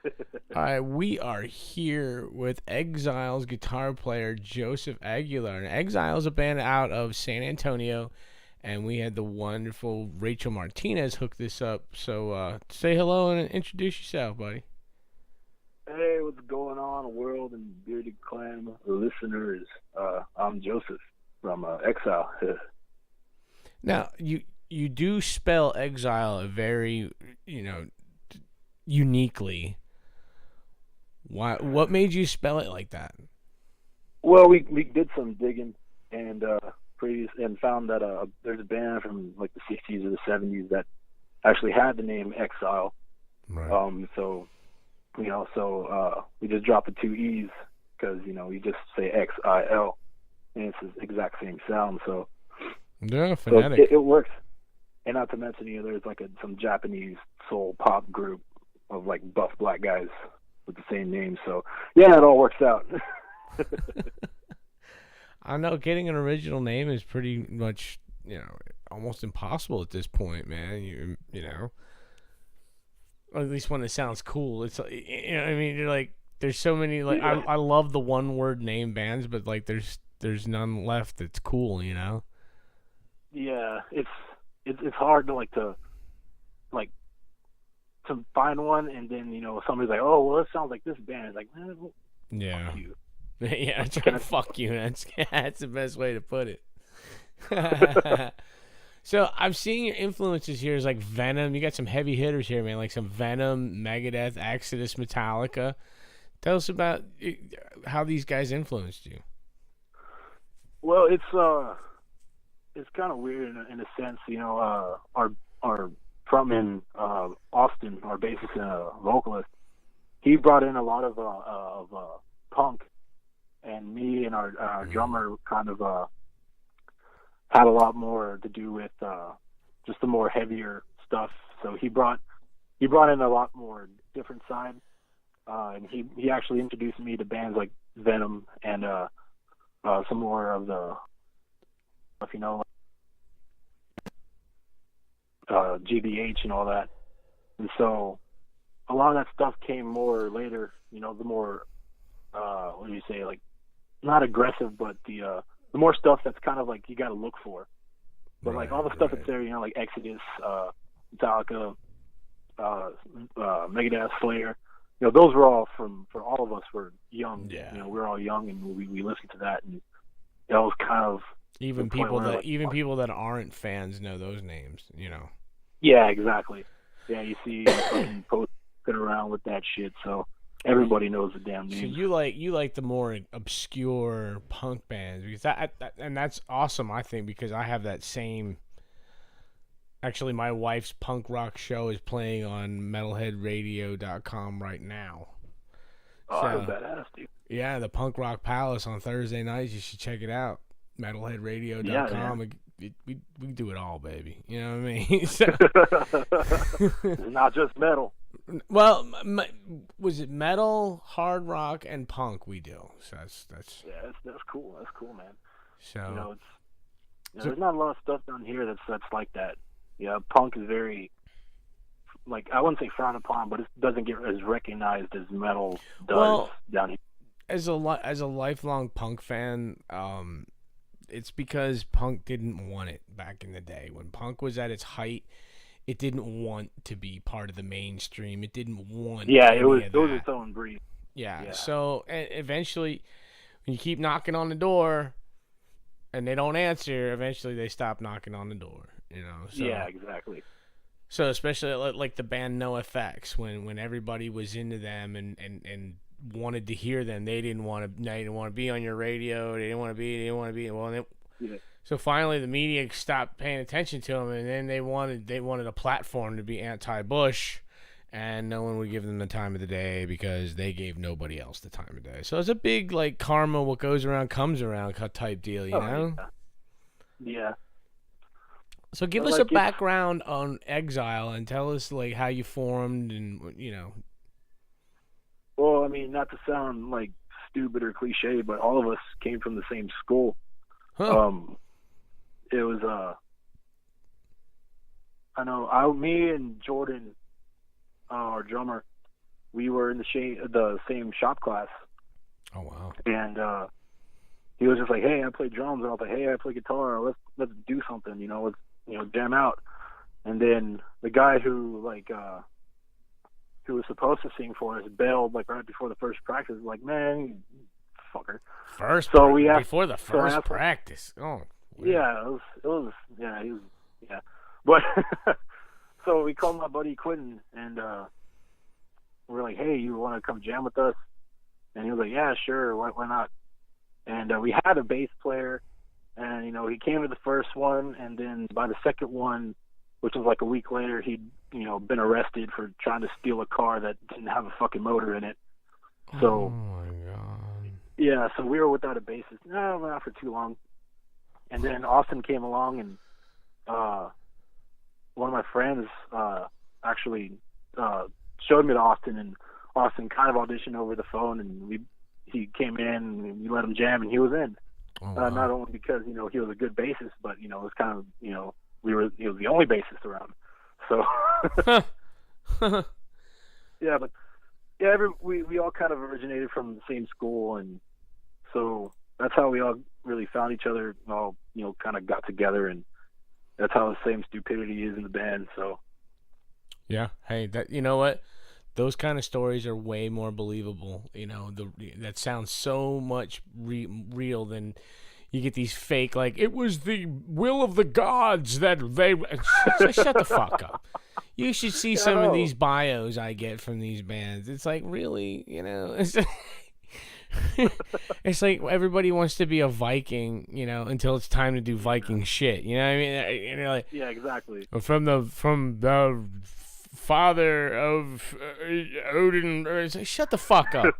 All right, we are here with Exile's guitar player Joseph Aguilar. And Exile is a band out of San Antonio, and we had the wonderful Rachel Martinez hook this up. So say hello and introduce yourself, buddy. Hey, what's going on, world and Bearded Clam listeners? I'm Joseph from Exile. Now, you do spell Exile a very, uniquely. Why? What made you spell it like that? Well, we did some digging and found that there's a band from like the 60s or the 70s that actually had the name Exile. Right. So we just dropped the two E's because you just say XIL and it's the exact same sound. So Yeah, fanatic. So it works. And not to mention, there's like some Japanese soul pop group of like buff black guys with the same name. So yeah, it all works out. I know getting an original name is pretty much, almost impossible at this point, man. You know, or at least when it sounds cool. It's what I mean. You're like, there's so many like I love the one word name bands, but like there's none left that's cool, Yeah, it's hard to find one, and then somebody's like, oh well, it sounds like this band. It's like, well, yeah, fuck you. yeah. It's like, fuck you. That's the best way to put it. So I'm seeing your influences here is like Venom. You got some heavy hitters here, man. Like some Venom, Megadeth, Exodus, Metallica. Tell us about how these guys influenced you. Well, it's kind of weird in a sense. Our frontman Austin, our bassist and vocalist, he brought in a lot of punk, and me and our drummer kind of had a lot more to do with just the more heavier stuff. So he brought in a lot more different side, and he actually introduced me to bands like Venom and some more of the GBH and all that. And so a lot of that stuff came more later, the more what do you say, like not aggressive, but the more stuff that's kind of like you got to look for. But like all the stuff that's there, like Exodus, Metallica, Megadeth, Slayer, those were all for all of us were young. Yeah. We were all young and we listened to that, and that was kind of even people that aren't fans know those names. Yeah, exactly. Yeah, you see fucking posts around with that shit, so everybody knows the damn name. So you like the more obscure punk bands because that and that's awesome. I think because I have that same. Actually, my wife's punk rock show is playing on metalheadradio.com right now. Oh, that's badass, dude. Yeah, the Punk Rock Palace on Thursday nights. You should check it out. Metalheadradio.com. Yeah, we do it all, baby. You know what I mean? So, it's not just metal. Well, was it metal, hard rock, and punk? We do. So that's cool. That's cool, man. So there's not a lot of stuff down here that's like that. Yeah, punk is very, like, I wouldn't say frowned upon, but it doesn't get as recognized as metal does down here. As a lifelong punk fan, it's because punk didn't want it back in the day. When punk was at its height, it didn't want to be part of the mainstream. It didn't want. Yeah, it was its own breed. Yeah. So eventually, when you keep knocking on the door, and they don't answer, eventually they stop knocking on the door. So, yeah, exactly. So especially like the band NoFX, when everybody was into them and wanted to hear them, they didn't want to be on your radio. They didn't want to be. Well, so finally the media stopped paying attention to them, and then they wanted a platform to be anti-Bush, and no one would give them the time of the day because they gave nobody else the time of day. So it's a big like karma, what goes around comes around type deal, you know? Yeah. So give us a background on Exile and tell us like how you formed and Well, I mean, not to sound like stupid or cliche, but all of us came from the same school. Huh. It was me and Jordan, our drummer, we were in the same shop class. Oh wow! And he was just like, "Hey, I play drums," and I was like, "Hey, I play guitar. Let's do something. Let's jam out." And then the guy who was supposed to sing for us bailed like right before the first practice. Like, man, fucker. Before the first practice. Oh. Weird. Yeah, it was. Yeah, he was. Yeah, but so we called my buddy Quentin, and we're like, "Hey, you want to come jam with us?" And he was like, "Yeah, sure. Why not?" And we had a bass player, and he came to the first one, and then by the second one, which was like a week later, he'd been arrested for trying to steal a car that didn't have a fucking motor in it. So, oh my god. Yeah, so we were without a bassist. No, not for too long. And then Austin came along, and one of my friends actually showed me to Austin, and Austin kind of auditioned over the phone, and he came in, and we let him jam, and he was in. Oh, wow. Not only because he was a good bassist, but it was kind of he was the only bassist around. So yeah, but yeah, we all kind of originated from the same school, and so that's how we all really found each other. All kind of got together, and that's how the same stupidity is in the band. So yeah, hey, that what. Those kind of stories are way more believable. That sounds so much real than you get these fake, like, it was the will of the gods that they... Shut the fuck up. You should see some of these bios I get from these bands. It's like, really, it's like everybody wants to be a Viking, until it's time to do Viking shit. You know what I mean? Like, yeah, exactly. From the father of Odin. It's like, shut the fuck up.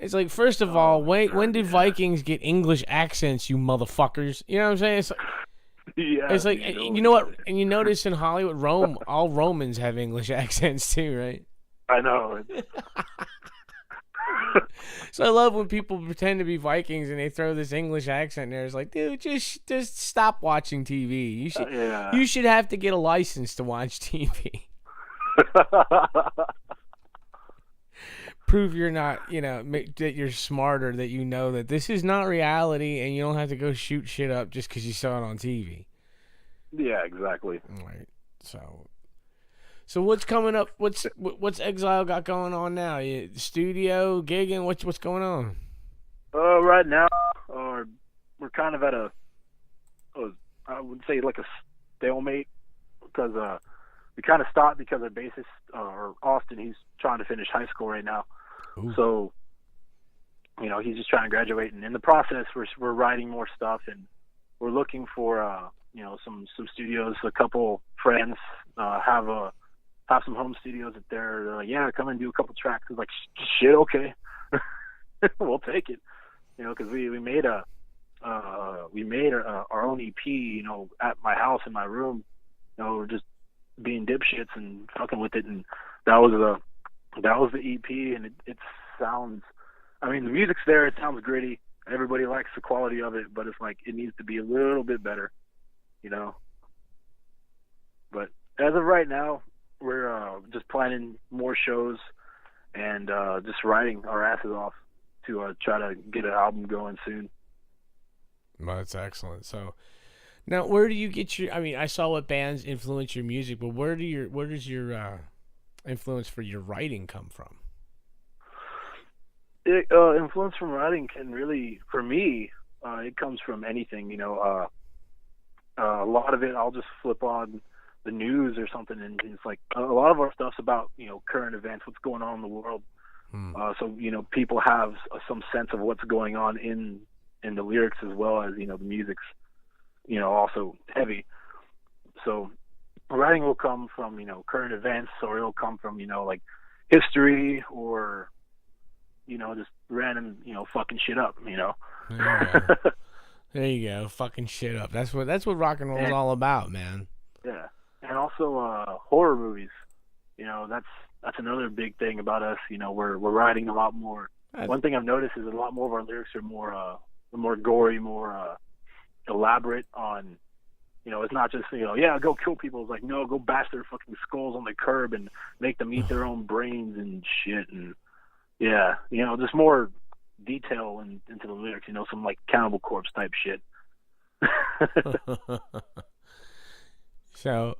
It's like, first of all, when did Vikings get English accents, you motherfuckers? You know what I'm saying? It's like, yeah, it's like, you know what? And you notice in Hollywood, all Romans have English accents too, right? I know. So I love when people pretend to be Vikings and they throw this English accent in there. It's like, dude, just stop watching TV. You should have to get a license to watch TV. Prove you're not, that you're smarter, that that this is not reality, and you don't have to go shoot shit up just because you saw it on TV. Yeah, exactly. All right. So what's coming up? What's XIL got going on now? Studio, gigging? What's going on? Right now, we're kind of at I would say like a stalemate, because we kind of stopped because our bassist, or Austin, he's trying to finish high school right now. Ooh. So, he's just trying to graduate, and in the process, we're writing more stuff, and we're looking for some studios. A couple friends have some home studios that they're like, yeah, come and do a couple tracks. It's like, shit, okay, we'll take it, because we made our own EP, at my house in my room. We're just being dipshits and fucking with it, and that was the EP, and it sounds, I mean, the music's there, it sounds gritty, everybody likes the quality of it, but it's like, it needs to be a little bit better, but as of right now, we're just planning more shows and just writing our asses off to try to get an album going soon. Well, that's excellent. So now, where do you get your? I mean, I saw what bands influence your music, but where does your influence for your writing come from? Influence from writing can really, for me, it comes from anything. A lot of it, I'll just flip on the news or something, and it's like a lot of our stuff's about current events, what's going on in the world. So people have some sense of what's going on in the lyrics, as well as the music's also heavy. So writing will come from current events, or it'll come from like history, or just random fucking shit up. There you go, fucking shit up. That's what rock and roll is all about, man. Yeah, and also horror movies. That's another big thing about us. We're writing a lot more. One thing I've noticed is a lot more of our lyrics are more gory, more elaborate on it's not just, yeah, go kill people. It's like, no, go bash their fucking skulls on the curb and make them eat their own brains and shit. And yeah, just more detail into the lyrics, some like Cannibal Corpse type shit. So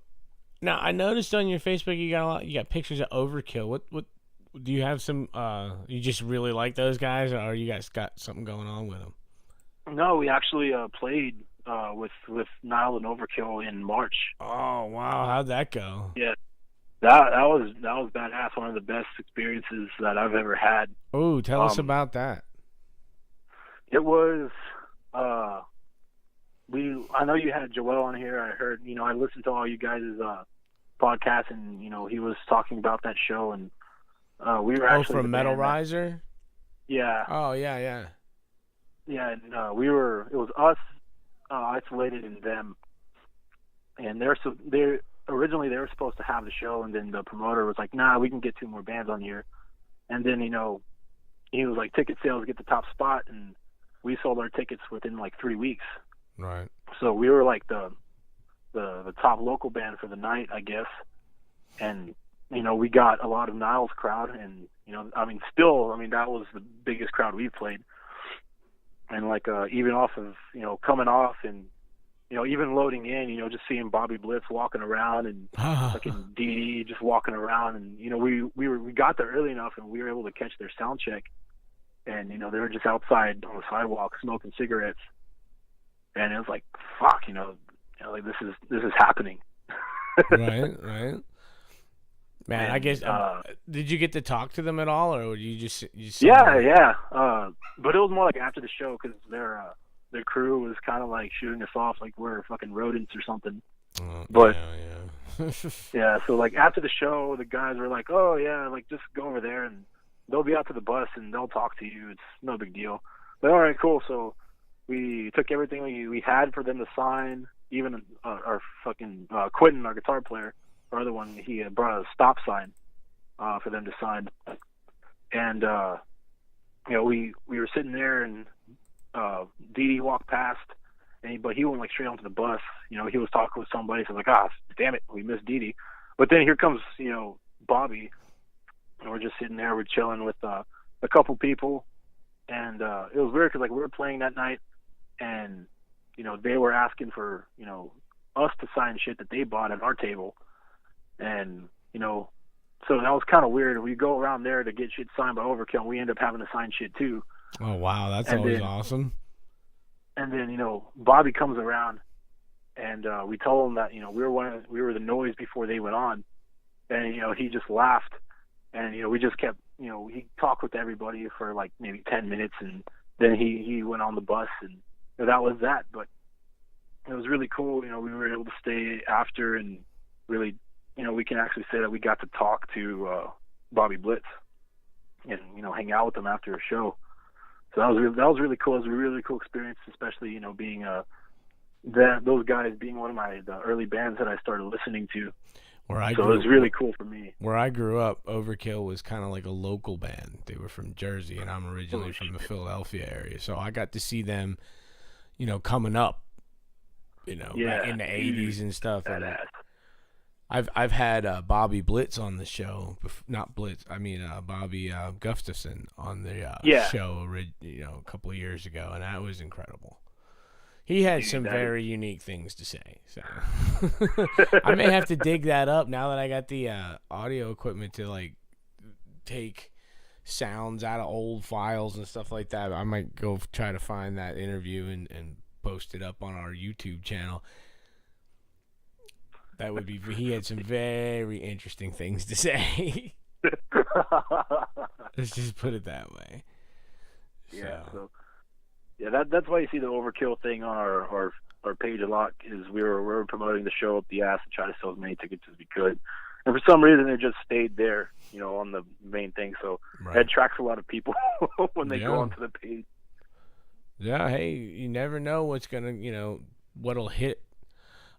now I noticed on your Facebook you got pictures of Overkill. What do you have some? You just really like those guys, or you guys got something going on with them? No, we actually played with Nile and Overkill in March. Oh wow, how'd that go? Yeah, that was badass. One of the best experiences that I've ever had. Oh, tell us about that. It was I know you had Joel on here. I heard, I listened to all you guys' podcasts, and he was talking about that show, and we were actually from Metal Riser. Yeah. Oh yeah. Yeah, and it was us, Isolated, and them, and originally they were supposed to have the show, and then the promoter was like, nah, we can get 2 more bands on here, and then he was like, ticket sales get the top spot, and we sold our tickets within like 3 weeks. Right. So we were like the top local band for the night, I guess, and we got a lot of Niles crowd, and that was the biggest crowd we've played. And like even off of coming off and even loading in, just seeing Bobby Blitz walking around and fucking Dee just walking around, and we got there early enough, and we were able to catch their sound check, and they were just outside on the sidewalk smoking cigarettes, and it was like, fuck, like this is happening. Right. Man, and, I guess did you get to talk to them at all, or you just yeah. But it was more like after the show, because their crew was kind of like shooting us off like we're fucking rodents or something. But yeah. Yeah, so like after the show, the guys were like, oh yeah, like just go over there and they'll be out to the bus and they'll talk to you. It's no big deal. But all right, cool. So we took everything we had for them to sign. Even our fucking Quentin, our guitar player, our other one, he brought a stop sign for them to sign. And we were sitting there, and Dee walked past, but he went like straight onto the bus. He was talking with somebody, so I was like, damn it, we missed Dee. But then here comes Bobby, and we're just sitting there, we're chilling with a couple people, and it was weird because like we were playing that night, and they were asking for us to sign shit that they bought at our table, and so that was kind of weird. We go around there to get shit signed by Overkill, and we end up having to sign shit too. Oh wow, that's always awesome. And then Bobby comes around, and we told him that we were the noise before they went on, and he just laughed, and we just kept he talked with everybody for like maybe 10 minutes, and then he went on the bus, and that was that. But it was really cool. We were able to stay after, and really we can actually say that we got to talk to Bobby Blitz and hang out with him after a show. So that was really cool. It was a really cool experience, especially being those guys being one of the early bands that I started listening to. It was really cool for me. Where I grew up, Overkill was kind of like a local band. They were from Jersey, and I'm originally from the Philadelphia area. So I got to see them, coming up, back in the 80s and stuff. Badass. I've had Bobby Blitz on the show, not Blitz. I mean Bobby Gustafson on the show, a couple of years ago, and that was incredible. He had some very unique things to say. So I may have to dig that up now that I got the audio equipment to like take sounds out of old files and stuff like that. I might go try to find that interview and post it up on our YouTube channel. That would be. He had some very interesting things to say. Let's just put it that way. Yeah. So that's why you see the Overkill thing on our page a lot, is we were promoting the show up the ass and trying to sell as many tickets as we could, and for some reason it just stayed there, on the main thing. So it attracts a lot of people when they go onto the page. Yeah. Hey, you never know what's gonna, what'll hit.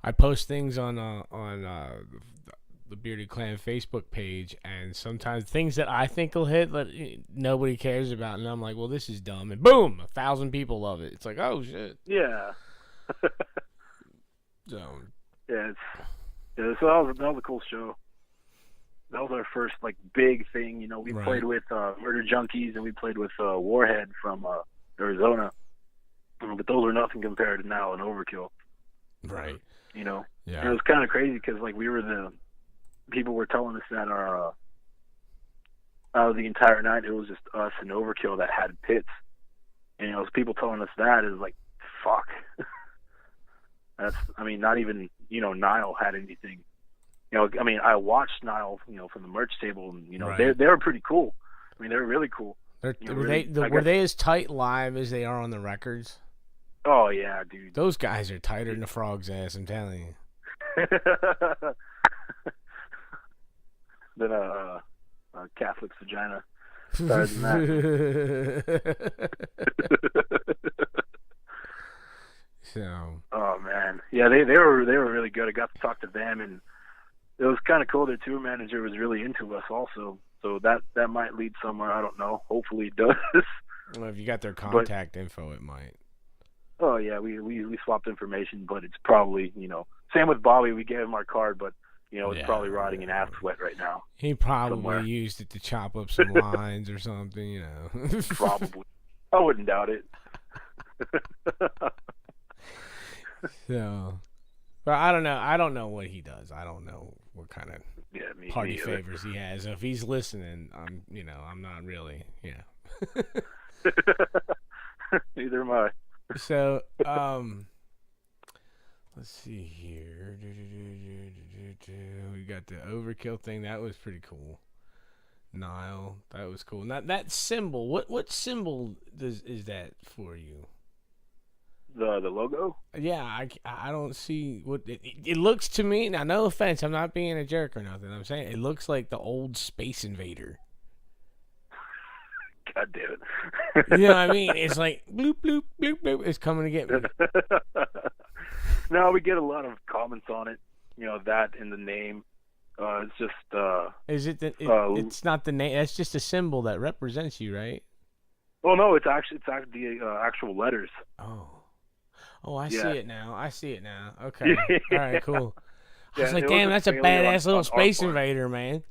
I post things on the Bearded Clam Facebook page, and sometimes things that I think will hit that nobody cares about, and I'm like, well, this is dumb, and boom, 1,000 people love it. It's like, oh shit. Yeah. So yeah, so that was a cool show. That was our first like big thing. You know, we played with Murder Junkies and we played with Warhead from Arizona, but those were nothing compared to now and Overkill. Right. You know, yeah. And it was kind of crazy because like people were telling us that out of the entire night it was just us and Overkill that had pits, and people telling us that is like, fuck. Not even Nile had anything. I watched Nile, from the merch table, and they were pretty cool. I mean, they were really cool. Were they as tight live as they are on the records? Oh yeah, dude. Those guys are tighter than a frog's ass. I'm telling you. Than a Catholic's vagina. Better than that. So. Oh man, yeah, they were really good. I got to talk to them, and it was kind of cool. Their tour manager was really into us, also. So that might lead somewhere. I don't know. Hopefully, it does. Well, if you got their contact info, it might. Oh yeah, we swapped information, but it's probably same with Bobby. We gave him our card, but it's probably rotting in ass sweat right now. He probably used it to chop up some lines or something, Probably. I wouldn't doubt it. So, but I don't know. I don't know what he does. I don't know what kind of party favors he has. So if he's listening, I'm not really. Yeah. Neither am I. So, let's see here. We got the Overkill thing. That was pretty cool. Nile, that was cool. Now that symbol. What symbol is that for you? The logo? Yeah, I don't see what it looks to me. Now, no offense, I'm not being a jerk or nothing. I'm saying it looks like the old Space Invader. God damn it. You know what I mean? It's like bloop bloop bloop bloop. It's coming to get me. No, we get a lot of comments on it. That in the name. It's just. Is it? It's not the name. That's just a symbol that represents you, right? Oh no, it's actually the actual letters. Oh, I see it now. Okay. All right, cool. I was like, damn, that's a badass little Space Invader, man.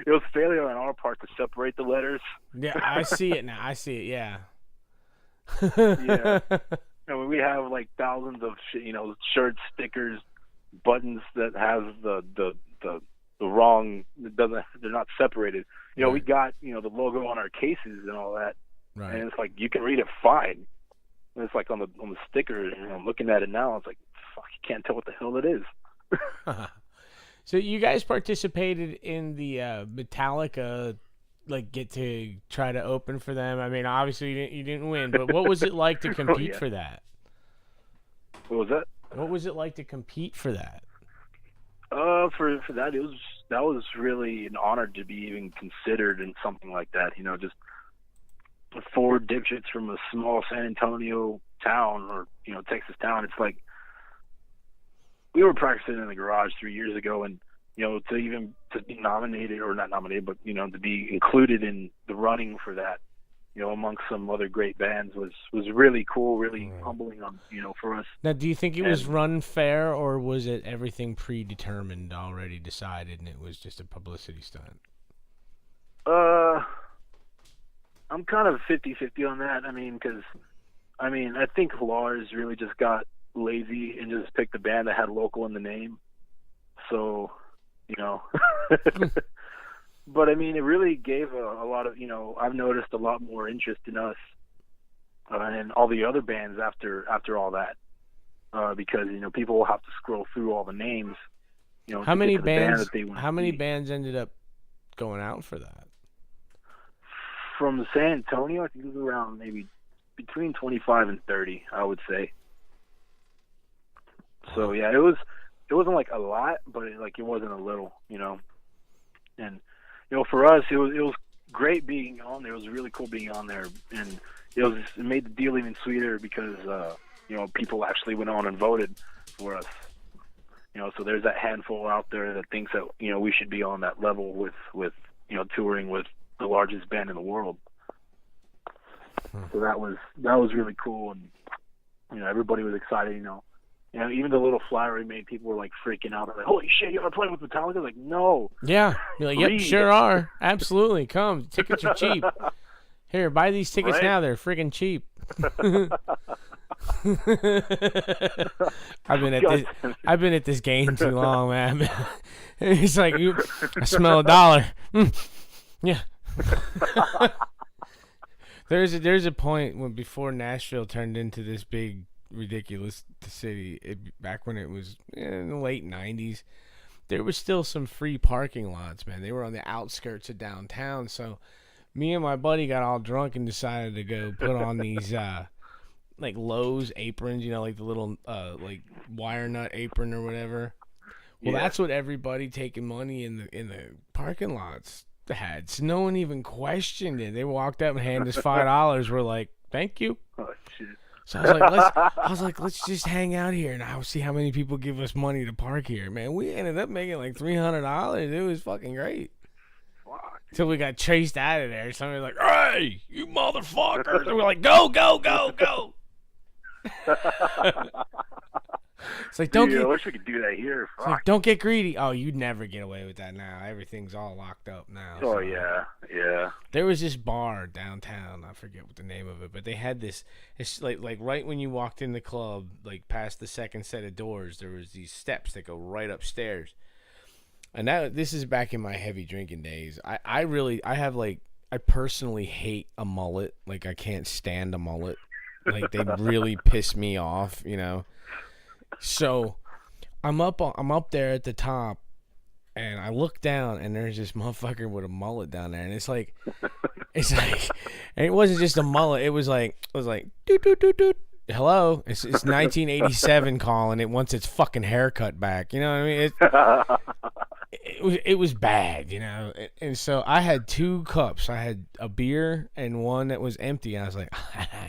It was failure on our part to separate the letters. Yeah, I see it now. Yeah. Yeah. We have like thousands of shirts, stickers, buttons that have the wrong. They're not separated. We got the logo on our cases and all that, right. And it's like you can read it fine. And it's like on the sticker, and I'm looking at it now. It's like, fuck, you can't tell what the hell it is. So you guys participated in the Metallica, like, get to try to open for them. I mean, obviously you didn't win, but what was it like to compete for that? What was that? What was it like to compete for that? For that, that was really an honor to be even considered in something like that. Just 4 dipshits from a small San Antonio town or Texas town. It's like we were practicing in the garage 3 years ago, and to be nominated, or not nominated, but to be included in the running for that, amongst some other great bands was really cool, really humbling for us. Now, do you think it was run fair, or was it everything predetermined, already decided, and it was just a publicity stunt? I'm kind of 50-50 on that. I think Lars really just got lazy and just picked a band that had local in the name. So, but it really gave a lot of, I've noticed a lot more interest in us and all the other bands after all that, because people will have to scroll through all the names. How many bands? How many bands ended up going out for that? From San Antonio, I think it was around maybe between 25 and 30, I would say. So yeah, it wasn't like a lot, but it wasn't a little, And for us, it was great being on there. It was really cool being on there, and it made the deal even sweeter because people actually went on and voted for us. So there's that handful out there that thinks that we should be on that level with touring with the largest band in the world. So that was really cool, and everybody was excited. You know, even the little flyer we made, people were like freaking out. They're like, holy shit, you ever played with Metallica? Like, no. Yeah. You're like, yep, sure are. Absolutely. Come. Tickets are cheap. Here, buy these tickets now. They're freaking cheap. I've been at this game too long, man. It's like, I smell $1. Yeah. There's a point when, before Nashville turned into this big ridiculous city, back when it was in the late 90s, there was still some free parking lots, man. They were on the outskirts of downtown, so me and my buddy got all drunk and decided to go put on these like Lowe's aprons, you know, like the little like wire nut apron or whatever. Well, that's what everybody taking money in the parking lots had. So no one even questioned it. They walked up and handed us $5. We're like, thank you. Oh shit. So I was like, let's just hang out here and I'll see how many people give us money to park here, man. We ended up making like $300. It was fucking great. Fuck. Till we got chased out of there. Somebody was like, hey, you motherfuckers. And we're like, go, go, go, go. It's like, I wish we could do that here. It's like, don't get greedy. Oh, you'd never get away with that now. Everything's all locked up now. Oh, so. Yeah. There was this bar downtown. I forget what the name of it, but they had this. It's like right when you walked in the club, like past the second set of doors, there was these steps that go right upstairs. And this is back in my heavy drinking days. I personally hate a mullet. Like, I can't stand a mullet. Like, they really piss me off, you know. So I'm up there at the top, and I look down, and there's this motherfucker with a mullet down there, and it's like, and it wasn't just a mullet. It was like doot doot doot doot. Hello, it's 1987 calling. It wants its fucking haircut back. You know what I mean? It was bad, you know. And so I had 2 cups. I had a beer and one that was empty. And I was like,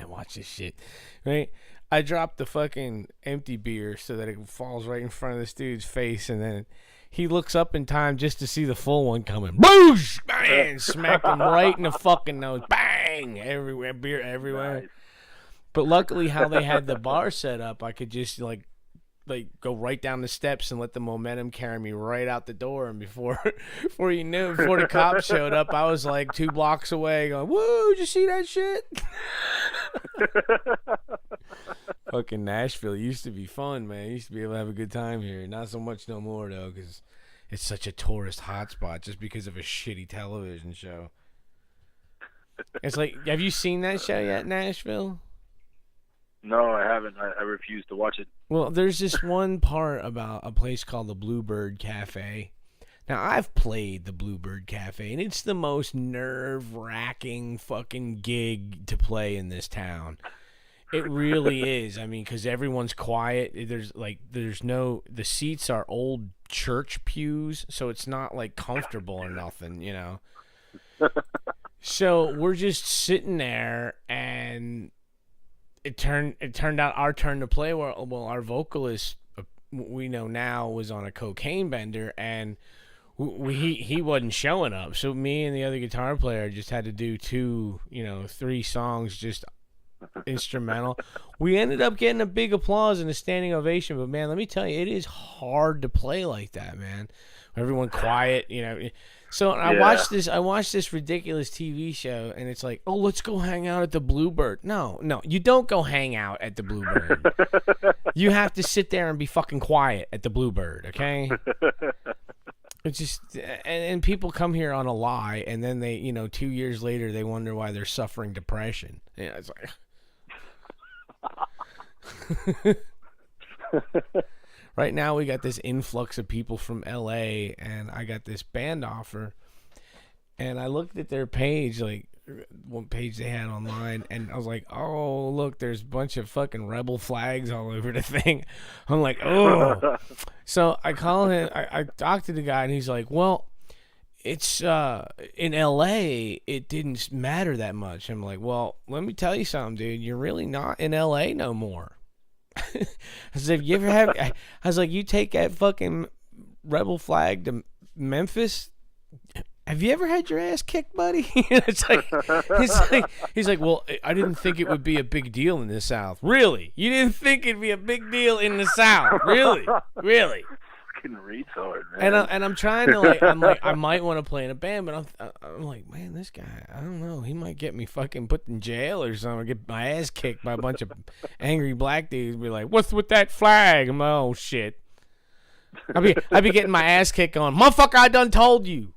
watch this shit, right? I dropped the fucking empty beer so that it falls right in front of this dude's face, and then he looks up in time just to see the full one coming. Boosh! Bang! Smacked him right in the fucking nose. Bang! Everywhere, beer everywhere. Nice. But luckily, how they had the bar set up, I could just like go right down the steps and let the momentum carry me right out the door. And before the cops showed up, I was like 2 blocks away going, woo, did you see that shit? Fucking Nashville used to be fun, man. You used to be able to have a good time here. Not so much no more, though, because it's such a tourist hotspot just because of a shitty television show. It's like, have you seen that show yet, Nashville? No, I haven't. I refuse to watch it. Well, there's this one part about a place called the Bluebird Cafe. Now, I've played the Bluebird Cafe, and it's the most nerve-wracking fucking gig to play in this town. It really is. I mean, because everyone's quiet. The seats are old church pews, so it's not like comfortable or nothing, you know. So we're just sitting there, and it turned out our turn to play. Well, our vocalist, we know now, was on a cocaine bender, and he wasn't showing up. So me and the other guitar player just had to do 3 songs just instrumental. We ended up getting a big applause and a standing ovation, but man, let me tell you, it is hard to play like that, man. Everyone quiet, you know. So I watched this ridiculous TV show, and it's like, oh, let's go hang out at the Bluebird. No, you don't go hang out at the Bluebird. You have to sit there and be fucking quiet at the Bluebird, okay? It's just, and people come here on a lie, and then they, 2 years later, they wonder why they're suffering depression. Yeah, it's like. Right now we got this influx of people from LA, and I got this band offer, and I looked at their page, like one page they had online, and I was like, oh, look, there's a bunch of fucking rebel flags all over the thing. I'm like, oh. So I call him, I talked to the guy, and he's like, well, it's in LA, it didn't matter that much. I'm like, well, let me tell you something, dude. You're really not in LA no more. I said, you take that fucking rebel flag to Memphis, have you ever had your ass kicked, buddy? He's like, well, I didn't think it would be a big deal in the South. Really? You didn't think it'd be a big deal in the South? Really? Really? Fucking retard, man. And I'm trying to I might want to play in a band, but I'm like, man, this guy, I don't know, he might get me fucking put in jail or something, or get my ass kicked by a bunch of angry black dudes. Be like, what's with that flag? I'm like, oh shit. I'd be getting my ass kicked on, motherfucker, I done told you.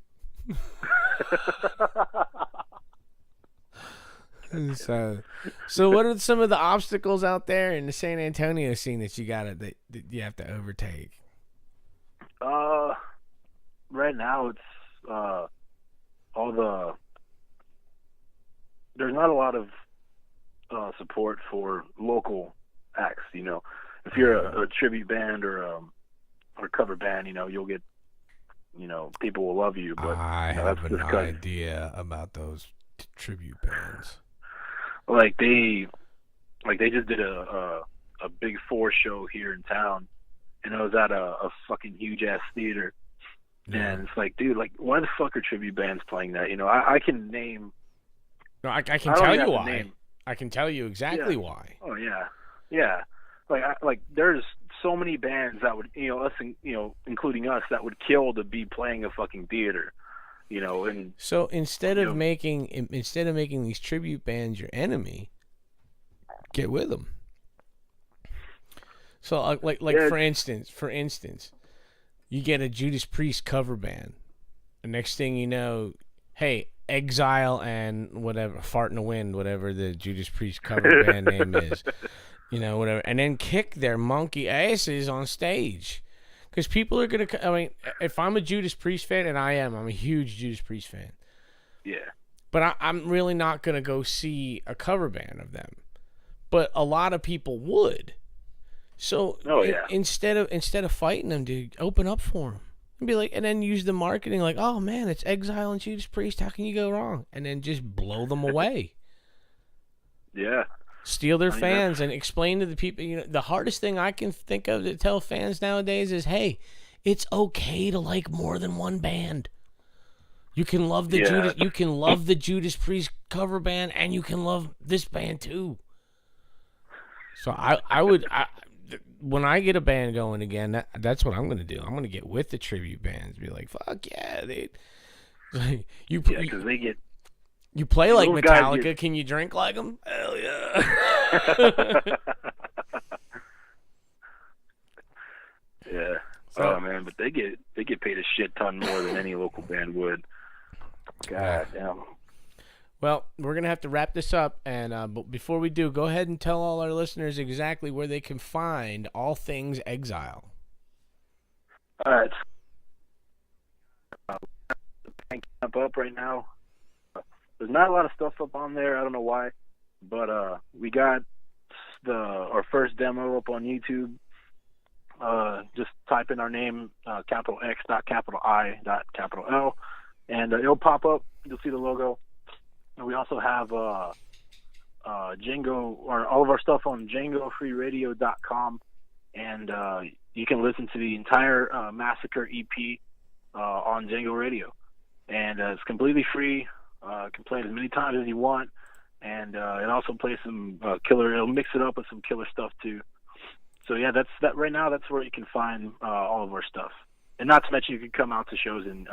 So what are some of the obstacles out there in the San Antonio scene that that you have to overtake? Right now it's there's not a lot of support for local acts. You know, if you're a tribute band or a cover band, you know, you'll get, you know, people will love you. But I have an idea about those tribute bands. Like they just did a big 4 show here in town, and it was at a fucking huge ass theater. Yeah. And it's like, dude, like, why the fuck are tribute bands playing that? You know, I can name. No, I can tell you why. I can tell you exactly why. Oh yeah, yeah. Like there's so many bands that would, you know, us, you know, including us, that would kill to be playing a fucking theater. You know, and so instead of making these tribute bands your enemy, get with them. So for instance, you get a Judas Priest cover band. The next thing you know, hey, XIL and whatever, Fart in the Wind, whatever the Judas Priest cover band name is, you know, whatever, and then kick their monkey asses on stage. Because people are going to, I mean, if I'm a Judas Priest fan, and I'm a huge Judas Priest fan. Yeah. But I'm really not going to go see a cover band of them. But a lot of people would. So instead of fighting them, dude, open up for them. And be like, and then use the marketing like, oh man, it's XIL and Judas Priest. How can you go wrong? And then just blow them away. Yeah. Steal their fans and explain to the people. You know, the hardest thing I can think of to tell fans nowadays is, hey, it's okay to like more than one band. You can love the Judas Priest cover band, and you can love this band too. So I would when I get a band going again, that's what I'm gonna do. I'm gonna get with the tribute bands, be like, fuck yeah, dude. Because they get. You play like Metallica. Can you drink like them? Hell yeah. Yeah. Oh man, but they get paid a shit ton more than any local band would. God damn. Well, we're gonna have to wrap this up, and but before we do, go ahead and tell all our listeners exactly where they can find all things XIL. All right. Up right now. There's not a lot of stuff up on there. I don't know why, but we got our first demo up on YouTube. Just type in our name, capital X, capital I, capital L, and it'll pop up. You'll see the logo. And we also have Django, or all of our stuff on DjangoFreeRadio.com, and you can listen to the entire Massacre EP on Django Radio, and it's completely free. Can play it as many times as you want, and it also plays some killer. It'll mix it up with some killer stuff too. So yeah, that right now. That's where you can find all of our stuff, and not to mention you can come out to shows and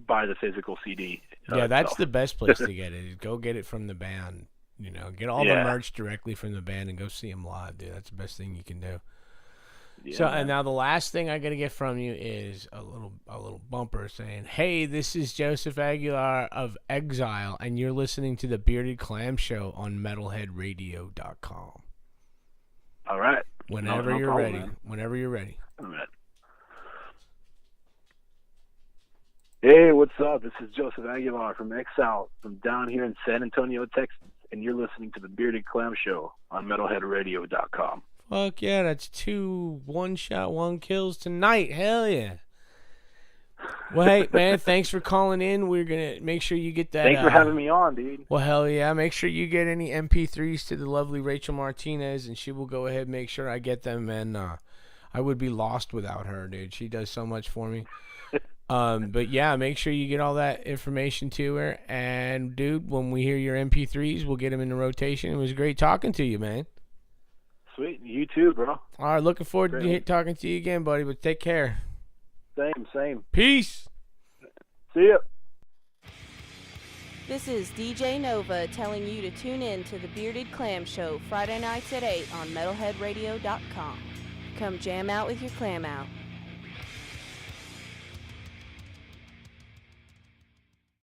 buy the physical CD. Yeah, that's the best place to get it. Go get it from the band. You know, get all the merch directly from the band and go see them live, dude. That's the best thing you can do. Yeah, so, and now the last thing I gotta get from you is a little bumper saying, "Hey, this is Joseph Aguilar of XIL, and you're listening to the Bearded Clam Show on metalheadradio.com." All right. Whenever you're ready. Man. Whenever you're ready. All right. Hey, what's up? This is Joseph Aguilar from XIL, from down here in San Antonio, Texas, and you're listening to the Bearded Clam Show on metalheadradio.com. Fuck yeah, that's 2 one-shot, 1 kills tonight. Hell yeah. Well, hey, man, thanks for calling in. We're going to make sure you get that. Thanks for having me on, dude. Well, hell yeah. Make sure you get any MP3s to the lovely Rachel Martinez, and she will go ahead and make sure I get them. And I would be lost without her, dude. She does so much for me. But yeah, make sure you get all that information to her. And dude, when we hear your MP3s, we'll get them in the rotation. It was great talking to you, man. Sweet. You too, bro. All right, looking forward to talking to you again, buddy. But take care. Same. Peace. See ya. This is DJ Nova telling you to tune in to the Bearded Clam Show Friday nights at 8 on metalheadradio.com. Come jam out with your clam out.